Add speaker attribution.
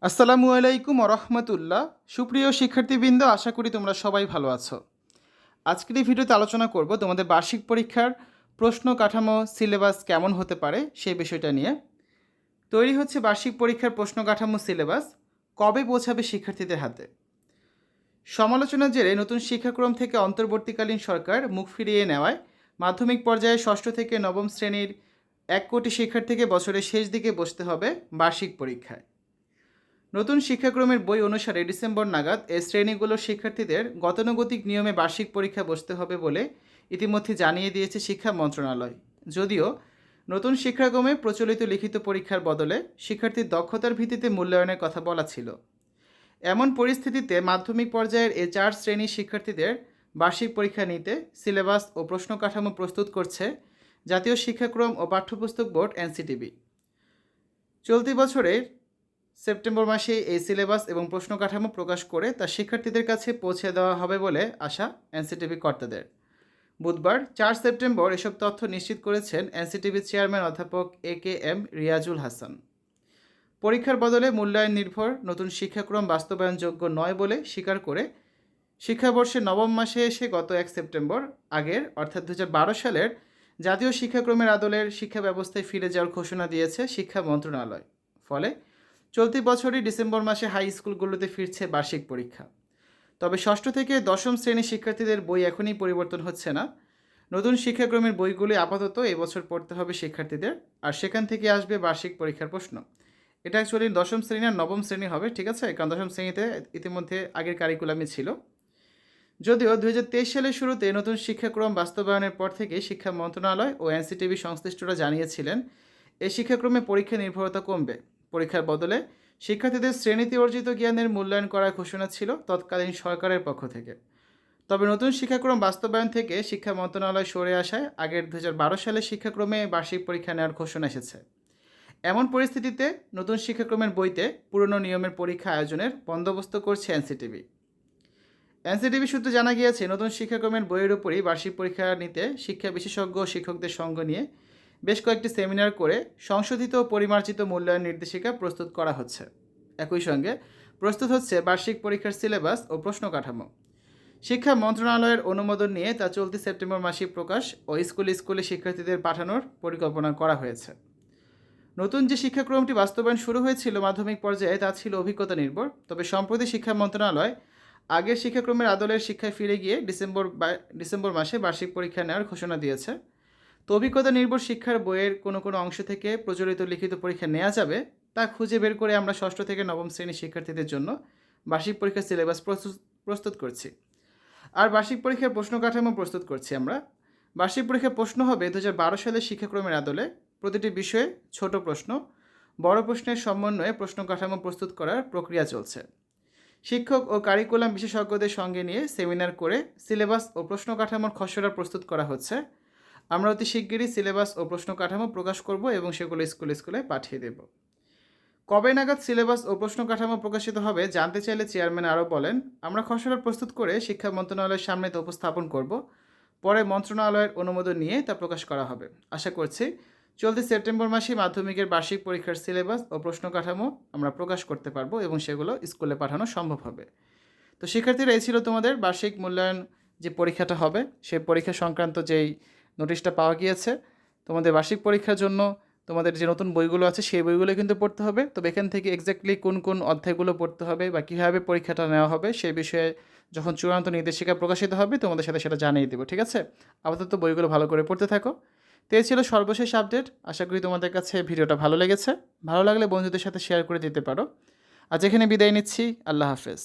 Speaker 1: আসসালামু আলাইকুম রহমতুল্লাহ। সুপ্রিয় শিক্ষার্থীবৃন্দ, আশা করি তোমরা সবাই ভালো আছো। আজকের এই ভিডিওতে আলোচনা করব তোমাদের বার্ষিক পরীক্ষার প্রশ্ন কাঠামো সিলেবাস কেমন হতে পারে সেই বিষয়টা নিয়ে। তৈরি হচ্ছে বার্ষিক পরীক্ষার প্রশ্ন কাঠামো সিলেবাস, কবে পৌঁছাবে শিক্ষার্থীদের হাতে? সমালোচনার জেরে নতুন শিক্ষাক্রম থেকে অন্তর্বর্তীকালীন সরকার মুখ ফিরিয়ে নেওয়ায় মাধ্যমিক পর্যায়ে ষষ্ঠ থেকে নবম শ্রেণীর 1 কোটি শিক্ষার্থীকে বছরের শেষ দিকে বসতে হবে বার্ষিক পরীক্ষায়। নতুন শিক্ষাক্রমের বই অনুসারে ডিসেম্বর নাগাদ এই শ্রেণীগুলোর শিক্ষার্থীদের গতানুগতিক নিয়মে বার্ষিক পরীক্ষা বসতে হবে বলে ইতিমধ্যে জানিয়ে দিয়েছে শিক্ষা মন্ত্রণালয়। যদিও নতুন শিক্ষাক্রমে প্রচলিত লিখিত পরীক্ষার বদলে শিক্ষার্থীর দক্ষতার ভিত্তিতে মূল্যায়নের কথা বলা ছিল। এমন পরিস্থিতিতে মাধ্যমিক পর্যায়ের এই 4 শ্রেণীর শিক্ষার্থীদের বার্ষিক পরীক্ষা নিতে সিলেবাস ও প্রশ্ন কাঠামো প্রস্তুত করছে জাতীয় শিক্ষাক্রম ও পাঠ্যপুস্তক বোর্ড এনসিটিবি। চলতি বছরের সেপ্টেম্বর মাসে এই সিলেবাস এবং প্রশ্ন কাঠামো প্রকাশ করে তা শিক্ষার্থীদের কাছে পৌঁছে দেওয়া হবে বলে আশা এনসিটিভি কর্তাদের। বুধবার 4 সেপ্টেম্বর এসব তথ্য নিশ্চিত করেছেন এনসিটিভির চেয়ারম্যান অধ্যাপক এ.কে.এম. রিয়াজুল হাসান। পরীক্ষার বদলে মূল্যায়ন নির্ভর নতুন শিক্ষাক্রম বাস্তবায়নযোগ্য নয় বলে স্বীকার করে শিক্ষাবর্ষের নবম মাসে এসে গত 1 সেপ্টেম্বর আগের অর্থাৎ 2012 সালের জাতীয় শিক্ষাক্রমের আদলের শিক্ষা ব্যবস্থায় ফিরে যাওয়ার ঘোষণা দিয়েছে শিক্ষা মন্ত্রণালয়। ফলে চলতি বছরই ডিসেম্বর মাসে হাই স্কুলগুলোতে ফিরছে বার্ষিক পরীক্ষা। তবে ষষ্ঠ থেকে দশম শ্রেণীর শিক্ষার্থীদের বই এখনই পরিবর্তন হচ্ছে না। নতুন শিক্ষাক্রমের বইগুলি আপাতত এবছর পড়তে হবে শিক্ষার্থীদের, আর সেখান থেকে আসবে বার্ষিক পরীক্ষার প্রশ্ন। এটা অ্যাকচুয়ালি দশম শ্রেণী আর নবম শ্রেণী হবে, ঠিক আছে? কারণ দশম শ্রেণীতে ইতিমধ্যে আগের কারিকুলামই ছিল। যদিও 2023 সালের শুরুতে নতুন শিক্ষাক্রম বাস্তবায়নের পর থেকে শিক্ষা মন্ত্রণালয় ও এনসিটিভি সংশ্লিষ্টরা জানিয়েছিলেন এই শিক্ষাক্রমে পরীক্ষা নির্ভরতা কমবে। পরীক্ষার বদলে শিক্ষার্থীদের শ্রেণীতে অর্জিত জ্ঞানের মূল্যায়ন করার ঘোষণা ছিল তৎকালীন সরকারের পক্ষ থেকে। তবে নতুন শিক্ষাক্রম বাস্তবায়ন থেকে শিক্ষা মন্ত্রণালয় সরে আসায় আগের 2012 সালের শিক্ষাক্রমে বার্ষিক পরীক্ষা নেওয়ার ঘোষণা এসেছে। এমন পরিস্থিতিতে নতুন শিক্ষাক্রমের বইতে পুরনো নিয়মের পরীক্ষা আয়োজনের বন্দোবস্ত করছে এনসিটিভি। এনসিটিভি সূত্রে জানা গিয়েছে নতুন শিক্ষাক্রমের বইয়ের উপরই বার্ষিক পরীক্ষা নিতে শিক্ষা বিশেষজ্ঞ শিক্ষকদের সঙ্গ নিয়ে বেশ কয়েকটি সেমিনার করে সংশোধিত ও পরিমার্জিত মূল্যায়ন নির্দেশিকা প্রস্তুত করা হচ্ছে। একই সঙ্গে প্রস্তুত হচ্ছে বার্ষিক পরীক্ষার সিলেবাস ও প্রশ্ন কাঠামো। শিক্ষা মন্ত্রণালয়ের অনুমোদন নিয়ে তা চলতি সেপ্টেম্বর মাসে প্রকাশ ও স্কুলে শিক্ষার্থীদের পাঠানোর পরিকল্পনা করা হয়েছে। নতুন যে শিক্ষাক্রমটি বাস্তবায়ন শুরু হয়েছিল মাধ্যমিক পর্যায়ে তা ছিল অভিজ্ঞতা নির্ভর। তবে সম্প্রতি শিক্ষা মন্ত্রণালয় আগের শিক্ষাক্রমের আদলের শিক্ষায় ফিরে গিয়ে ডিসেম্বর মাসে বার্ষিক পরীক্ষা নেওয়ার ঘোষণা দিয়েছে। তো অভিজ্ঞতা নির্ভর শিক্ষার বইয়ের কোনো অংশ থেকে প্রচলিত লিখিত পরীক্ষা নেওয়া যাবে তা খুঁজে বের করে আমরা ষষ্ঠ থেকে নবম শ্রেণীর শিক্ষার্থীদের জন্য বার্ষিক পরীক্ষার সিলেবাস প্রস্তুত করছি। আর বার্ষিক পরীক্ষার প্রশ্ন কাঠামো প্রস্তুত করছি আমরা। বার্ষিক পরীক্ষার প্রশ্ন হবে 2012 সালের শিক্ষাক্রমের আদলে প্রতিটি বিষয়ে ছোট প্রশ্ন, বড় প্রশ্নের সমন্বয়ে প্রশ্ন কাঠামো প্রস্তুত করার প্রক্রিয়া চলছে। শিক্ষক ও কারিকুলাম বিশেষজ্ঞদের সঙ্গে নিয়ে সেমিনার করে সিলেবাস ও প্রশ্ন কাঠামোর খসড়া প্রস্তুত করা হচ্ছে। আমরা অতি শিগগিরই সিলেবাস ও প্রশ্ন কাঠামো প্রকাশ করব এবং সেগুলো স্কুলে পাঠিয়ে দেব। কবে নাগাদ সিলেবাস ও প্রশ্ন কাঠামো প্রকাশিত হবে জানতে চাইলে চেয়ারম্যান আরও বলেন, আমরা খসড়া প্রস্তুত করে শিক্ষা মন্ত্রণালয়ের সামনে তা উপস্থাপন করব। পরে মন্ত্রণালয়ের অনুমোদন নিয়ে তা প্রকাশ করা হবে। আশা করছি চলতি সেপ্টেম্বর মাসে মাধ্যমিকের বার্ষিক পরীক্ষার সিলেবাস ও প্রশ্ন কাঠামো আমরা প্রকাশ করতে পারবো এবং সেগুলো স্কুলে পাঠানো সম্ভব হবে। তো শিক্ষার্থীরা, এই ছিল তোমাদের বার্ষিক মূল্যায়ন যে পরীক্ষাটা হবে সেই পরীক্ষা সংক্রান্ত যেই নোটিশটা পাওয়া গিয়েছে। তোমাদের বার্ষিক পরীক্ষার জন্য তোমাদের যে নতুন বইগুলো আছে সেই বইগুলো কিন্তু পড়তে হবে। তবে এখান থেকে এক্স্যাক্টলি কোন অধ্যায়গুলো পড়তে হবে বা কীভাবে পরীক্ষাটা নেওয়া হবে সেই বিষয়ে যখন চূড়ান্ত নির্দেশিকা প্রকাশিত হবে তোমাদের সাথে সেটা জানিয়ে দেবো, ঠিক আছে? আপাতত বইগুলো ভালো করে পড়তে থাকো। তো এই ছিল সর্বশেষ আপডেট। আশা করি তোমাদের কাছে ভিডিওটা ভালো লেগেছে। ভালো লাগলে বন্ধুদের সাথে শেয়ার করে দিতে পারো। আজ এখানে বিদায় নিচ্ছি। আল্লাহ হাফেজ।